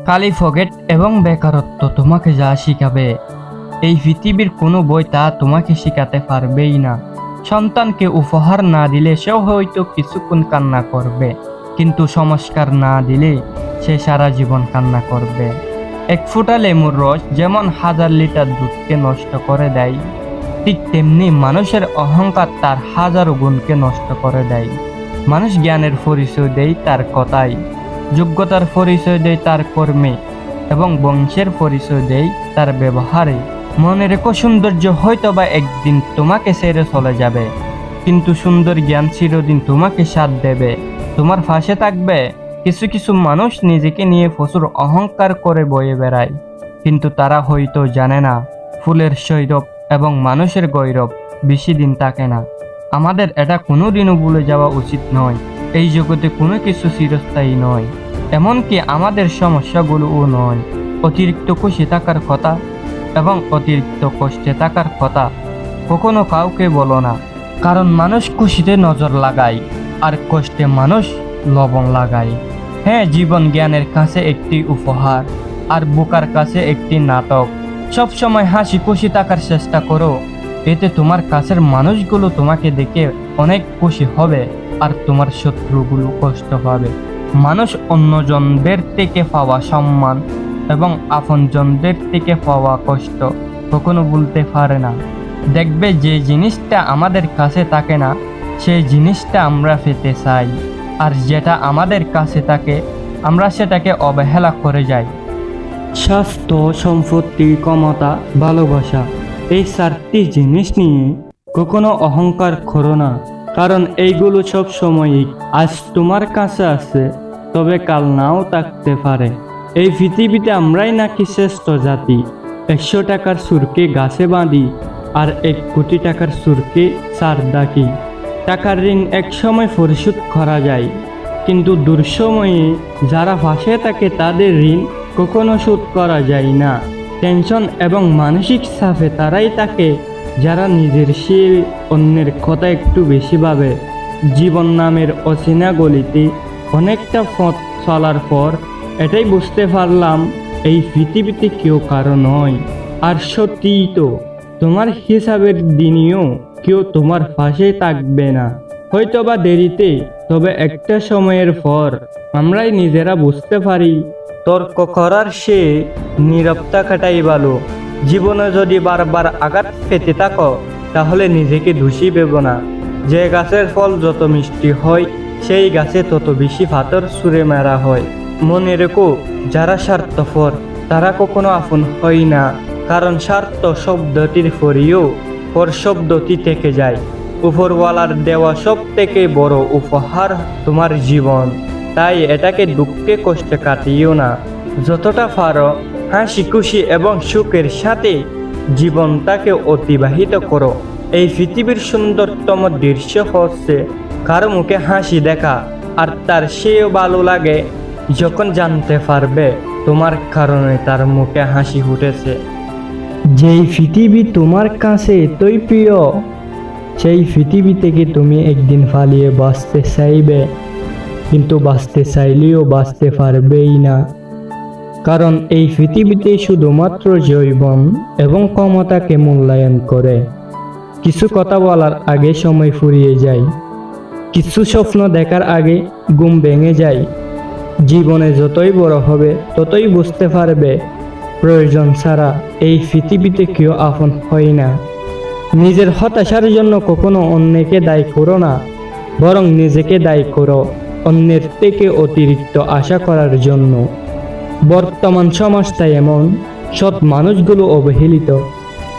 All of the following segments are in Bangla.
খালি ফকেট এবং বেকারত্ব তোমাকে যা শিখাবে, এই পৃথিবীর কোনো বই তা তোমাকে শিখাতে পারবেই না। সন্তানকে উপহার না দিলে সেও হয়তো কিছুক্ষণ কান্না করবে, কিন্তু সংস্কার না দিলে সে সারা জীবন কান্না করবে। এক ফোঁটা লেবুর রস যেমন 1000 লিটার দুধকে নষ্ট করে দেয়, ঠিক তেমনি মানুষের অহংকার তার হাজারো গুণকে নষ্ট করে দেয়। মানুষ জ্ঞানের পরিচয় দেয় তার কথায়, যোগ্যতার পরিচয় দেয় তার কর্মে, এবং বংশের পরিচয় দেয় তার ব্যবহারে। মনে রেখো, সৌন্দর্য হয়তোবা একদিন তোমাকে ছেড়ে চলে যাবে, কিন্তু সুন্দর জ্ঞান চিরদিন তোমাকে সাথ দেবে, তোমার পাশে থাকবে। কিছু কিছু মানুষ নিজেকে নিয়ে প্রচুর অহংকার করে বয়ে বেড়ায়, কিন্তু তারা হয়তো জানে না ফুলের সৌরভ এবং মানুষের গৌরব বেশি দিন থাকে না। আমাদের এটা কোনোদিনও ভুলে যাওয়া উচিত নয়। এই জগতে কোনো কিছু চিরস্থায়ী নয়, এমনকি আমাদের সমস্যাগুলোও নয়। অতিরিক্ত খুশি থাকার কথা এবং অতিরিক্ত কষ্টে থাকার কথা কখনো কাউকে বলো না, কারণ মানুষ খুশিতে নজর লাগায় আর কষ্টে মানুষ লবণ লাগায়। হ্যাঁ, জীবন জ্ঞানের কাছে একটি উপহার আর বোকার কাছে একটি নাটক। সব সময় হাসি খুশি থাকার চেষ্টা করো, এতে তোমার কাছের মানুষগুলো তোমাকে দেখে অনেক খুশি হবে আর তোমার শত্রুগুলো কষ্ট পাবে। মানুষ অন্যজনদের থেকে পাওয়া সম্মান এবং আপনজনদের থেকে পাওয়া কষ্ট কখনো ভুলতে পারে না। দেখবে, যে জিনিসটা আমাদের কাছে থাকে না সেই জিনিসটা আমরা পেতে চাই, আর যেটা আমাদের কাছে থাকে আমরা সেটাকে অবহেলা করে যাই। স্বাস্থ্য, সম্পত্তি, ক্ষমতা, ভালোবাসা, এই 4টি জিনিস নিয়ে কখনো অহংকার করো না, কারণ এইগুলো সব সময়ই আজ তোমার কাছে আছে, তবে কাল নাও থাকতে পারে। এই পৃথিবীতে আমরাই নাকি শ্রেষ্ঠ জাতি। 100 টাকার সুরকে গাছে বাঁধি আর 1 কোটি টাকার সুরকে সার ডাকি। টাকার ঋণ এক সময় পরিশোধ করা যায়, কিন্তু দুঃসময়ে যারা পাশে থাকে তাদের ঋণ কখনো শোধ করা যায় না। টেনশন এবং মানসিক চাপে তারাই থাকে যারা নিজের সে অন্যের কথা একটু বেশি ভাবে। জীবন নামের অচেনা গলিতে অনেকটা পথ চলার পর এটাই বুঝতে পারলাম, এই পৃথিবীতে কেউ কারো নয়। আর সত্যিই তো, তোমার হিসাবের দিনেও কেউ তোমার পাশে থাকবে না, হয়তোবা দেরিতে, তবে একটা সময়ের পর আমরাই নিজেরা বুঝতে পারি তর্ক করার সে নীরব থাকাটাই ভালো। জীবনে যদি বারবার আঘাত পেতে থাকো তাহলে নিজেকে দোষী ভেবো না। যে গাছের ফল যত মিষ্টি হয় সেই গাছে তত বেশি পাথর ছুঁড়ে মারা হয়। মনে রেখো, যারা স্বার্থপর তারা কখনো আপন হয় না, কারণ স্বার্থ শব্দটির পরেও পর শব্দটি থেকে যায়। উপরওয়ালার দেওয়া সব থেকে বড় উপহার তোমার জীবন, তাই এটাকে দুঃখে কষ্টে কাটিও না। যতটা পারো হাসি খুশি এবং সুখের সাথে জীবনটাকে অতিবাহিত করো। এই পৃথিবীর সুন্দরতম দৃশ্য হচ্ছে কারো মুখে হাসি দেখা, আর তার সেও ভালো লাগে যখন জানতে পারবে তোমার কারণে তার মুখে হাসি ফুটেছে। যেই পৃথিবী তোমার কাছে এতই প্রিয়, সেই পৃথিবী থেকে তুমি একদিন পালিয়ে বাঁচতে চাইবে, কিন্তু বাঁচতে চাইলেও বাঁচতে পারবেই না, কারণ এই পৃথিবীতে শুধুমাত্র যৌবন এবং ক্ষমতাকে মূল্যায়ন করে। কিছু কথা বলার আগে সময় ফুরিয়ে যায়, কিছু স্বপ্ন দেখার আগে ঘুম ভেঙে যায়। জীবনে যতই বড় হবে ততই বুঝতে পারবে প্রয়োজন ছাড়া এই পৃথিবীতে কেউ আপন হয় না। নিজের হতাশার জন্য কখনো অন্যকে দায়ী করো না, বরং নিজেকে দায়ী করো অন্যের থেকে অতিরিক্ত আশা করার জন্য। বর্তমান সমাজটা এমন, সৎ মানুষগুলো অবহেলিত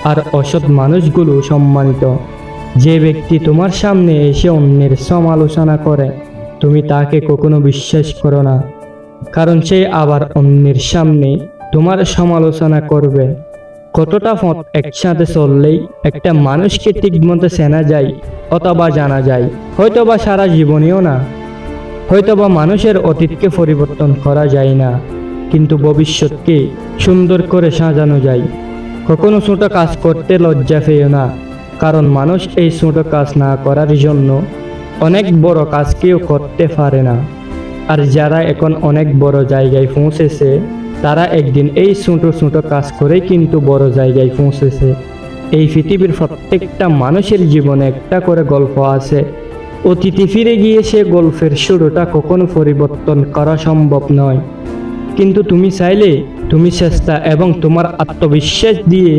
আর অসৎ মানুষগুলো সম্মানিত। যে ব্যক্তি তোমার সামনে এসে অন্যের সমালোচনা করে তুমি তাকে কখনো বিশ্বাস করো না, কারণ সে আবার অন্যের সামনে তোমার সমালোচনা করবে। কতটা পথ একসাথে চললেই একটা মানুষকে ঠিকমতো চেনা যায় অথবা জানা যায়, হয়তোবা সারা জীবনেও না। হয়তোবা মানুষের অতীতকে পরিবর্তন করা যায় না, কিন্তু ভবিষ্যৎকে সুন্দর করে সাজানো যায়। কখনো ছোট কাজ করতে লজ্জা পেও না, কারণ মানুষ এই ছোট কাজ না করার জন্য অনেক বড় কাজ কেউ করতে পারে না। আর যারা এখন অনেক বড় জায়গায় পৌঁছেছে তারা একদিন এই ছোট ছোট কাজ করেই কিন্তু বড় জায়গায় পৌঁছেছে। এই পৃথিবীর প্রত্যেকটা মানুষের জীবনে একটা করে গল্প আছে। অতীতে ফিরে গিয়ে সে গল্পের শুরুটা কখনো পরিবর্তন করা সম্ভব নয়, কিন্তু তুমি চাইলে তুমি চেষ্টা এবং তোমার আত্মবিশ্বাস দিয়ে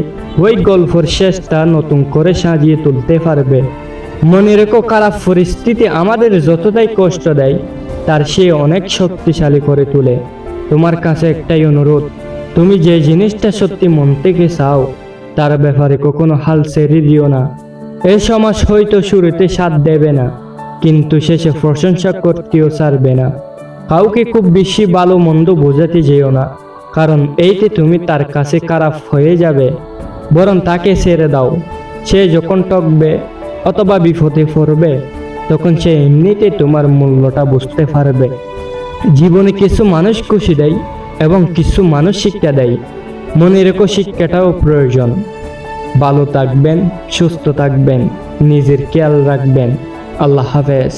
ওই গল্পের শেষটা নতুন করে সাজিয়ে তুলতে পারবে। মনে রেখো, খারাপ পরিস্থিতি আমাদের যতটাই কষ্ট দেয় তার সে অনেক শক্তিশালী করে তোলে। তোমার কাছে একটাই অনুরোধ, তুমি যে জিনিসটা সত্যি মন থেকে চাও তার ব্যাপারে কখনো হাল ছেড়ে দিও না। এই সমাজ হয়তো শুরুতে সাথ দেবে না, কিন্তু শেষে প্রশংসা করতেও ছাড়বে না। কাউকে খুব বেশি ভালো মন্দ বোঝাতে যেও না, কারণ এইতে তুমি তার কাছে খারাপ হয়ে যাবে। বরং তাকে ছেড়ে দাও। সে যখন টকবে অথবা বিপদে পড়বে তখন সে এমনিতে তোমার মূল্যটা বুঝতে পারবে। জীবনে কিছু মানুষ খুশি দেয় এবং কিছু মানুষ শিক্ষা দেয়। মনে রেখো, শিক্ষাটাও প্রয়োজন। ভালো থাকবেন, সুস্থ থাকবেন, নিজের খেয়াল রাখবেন। আল্লাহ হাফেজ।